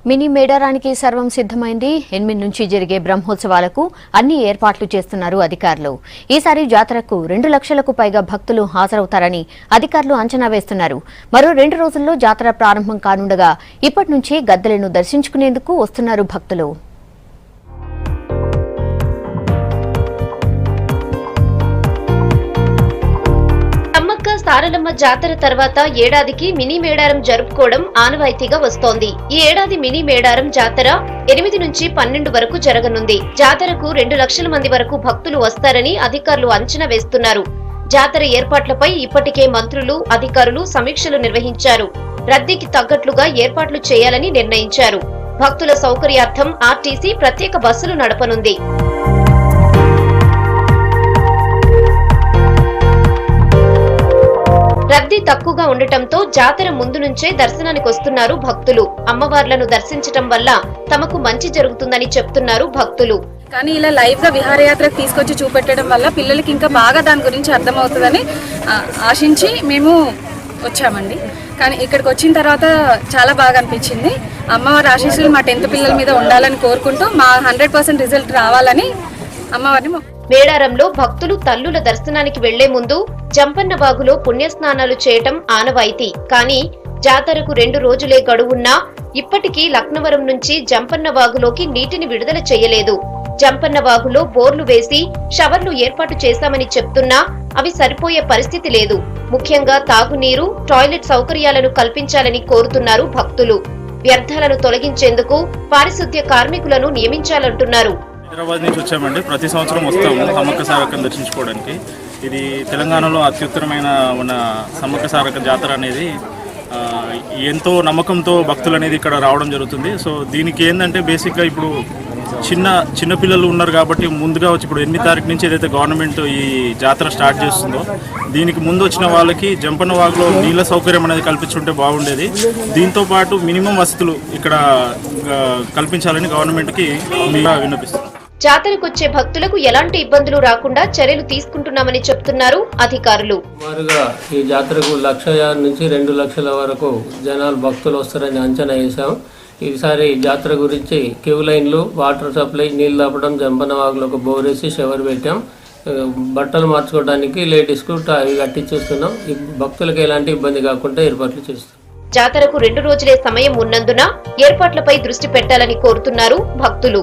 Mini మేడారానికి సర్వం సిద్ధమైంది. 8 నుంచి జరిగే బ్రహ్మోత్సవాలకు అన్ని ఏర్పాట్లు చేస్తున్నారు అధికారులు. ఈసారి జాతరకు 2 లక్షలకు పైగా భక్తులు హాజరవుతారని అధికారులు అంచనా వేస్తున్నారు. మరో 2 రోజుల్లో జాతర ప్రారంభం కానుండగా ఇప్పటి నుంచే గద్దెలను దర్శించుకునేందుకు వస్తున్నారు భక్తులు. సారలమ్మ జాతర తర్వాత ఏడాదికి మినీ మేడారం జరుపుకోవడం ఆనవాయితీగా వస్తోంది. ఈ ఏడాది మినీ మేడారం జాతర 8 నుంచి 12 వరకు జరగనుంది. జాతరకు 2 లక్షల మంది వరకు భక్తులు వస్తారని అధికారులు అంచనా వేస్తున్నారు. జాతర ఏర్పాట్లపై ఇప్పటికే మంత్రులు, అధికారులు సమీక్షలు నిర్వహించారు. రద్దీకి తగ్గట్లుగా ఏర్పాట్లు చేయాలని నిర్ణయించారు. భక్తుల సౌకర్యార్థం ఆర్టీసీ ప్రత్యేక బస్సులు నడపనుంది. రద్దీ తక్కువగా ఉండటంతో జాతర ముందు నుంచే దర్శనానికి వస్తున్నారు భక్తులు. అమ్మవార్లను దర్శించటం వల్ల తమకు మంచి జరుగుతుందని చెప్తున్నారు భక్తులు. కానీ ఇలా లైవ్ గా విహారయాత్రకు తీసుకొచ్చి చూపెట్టడం వల్ల పిల్లలకి ఇంకా బాగా దాని గురించి అర్థమవుతుందని ఆశించి మేము వచ్చామండి. కానీ ఇక్కడికి వచ్చిన తర్వాత చాలా బాగా అనిపించింది. అమ్మవారి ఆశీస్సులు మా 10th పిల్లల మీద ఉండాలని కోరుకుంటూ మా 100% రిజల్ట్ రావాలని అమ్మవారిని. మేడారంలో భక్తులు తల్లుల దర్శనానికి వెళ్లే ముందు జంపన్నవాగులో పుణ్యస్నానాలు చేయటం ఆనవాయితీ. కానీ జాతరకు 2 రోజులే గడువున్నా ఇప్పటికీ లక్నవరం నుంచి జంపన్నవాగులోకి నీటిని విడుదల చేయలేదు. జంపన్నవాగులో బోర్లు వేసి షవర్లు ఏర్పాటు చేశామని చెప్తున్నా అవి సరిపోయే పరిస్థితి లేదు. ముఖ్యంగా తాగునీరు, టాయిలెట్ సౌకర్యాలను కల్పించాలని కోరుతున్నారు భక్తులు. వ్యర్థాలను తొలగించేందుకు పారిశుద్ధ్య కార్మికులను నియమించాలంటున్నారు. హైదరాబాద్ నుంచి వచ్చామండి. ప్రతి సంవత్సరం వస్తాము సమ్మక్క సారక్కను దర్శించుకోవడానికి. ఇది తెలంగాణలో అత్యుత్తరమైన ఉన్న సమ్మక్క సారక్క జాతర అనేది ఎంతో నమ్మకంతో భక్తులు అనేది ఇక్కడ రావడం జరుగుతుంది. సో దీనికి ఏంటంటే బేసిక్గా ఇప్పుడు చిన్న పిల్లలు ఉన్నారు కాబట్టి ముందుగా వచ్చి ఇప్పుడు 8 తారీఖు నుంచి ఏదైతే గవర్నమెంట్ ఈ జాతర స్టార్ట్ చేస్తుందో దీనికి ముందు వచ్చిన వాళ్ళకి జంపన్నవాగులో నీళ్ళ సౌకర్యం అనేది కల్పించుంటే బాగుండేది. దీంతో పాటు మినిమం వసతులు ఇక్కడ కల్పించాలని గవర్నమెంట్కి విన్నపిస్తుంది. జాతరకొచ్చే భక్తులకు ఎలాంటి ఇబ్బందులు రాకుండా చర్యలు తీసుకుంటున్నామని చెప్తున్నారు అధికారులు. సుమారుగా ఈ జాతరకు 1,00,000 నుంచి 2 లక్షల వరకు జనాలు భక్తులు వస్తారని అంచనా వేశాం. ఈసారి జాతర గురించి క్యూ లైన్లు, వాటర్ సప్లై, నీళ్ళు తప్పడం, జంపన్నవాగులో ఒక బోరేసి షవర్ పెట్టాం. బట్టలు మార్చుకోవడానికి లేడీస్కు అవి కట్టించేస్తున్నాం. ఈ భక్తులకు ఎలాంటి ఇబ్బంది కాకుండా ఏర్పాట్లు చేస్తాం. జాతరకు 2 రోజులే సమయం ఉన్నందున ఏర్పాట్లపై దృష్టి పెట్టాలని కోరుతున్నారు భక్తులు.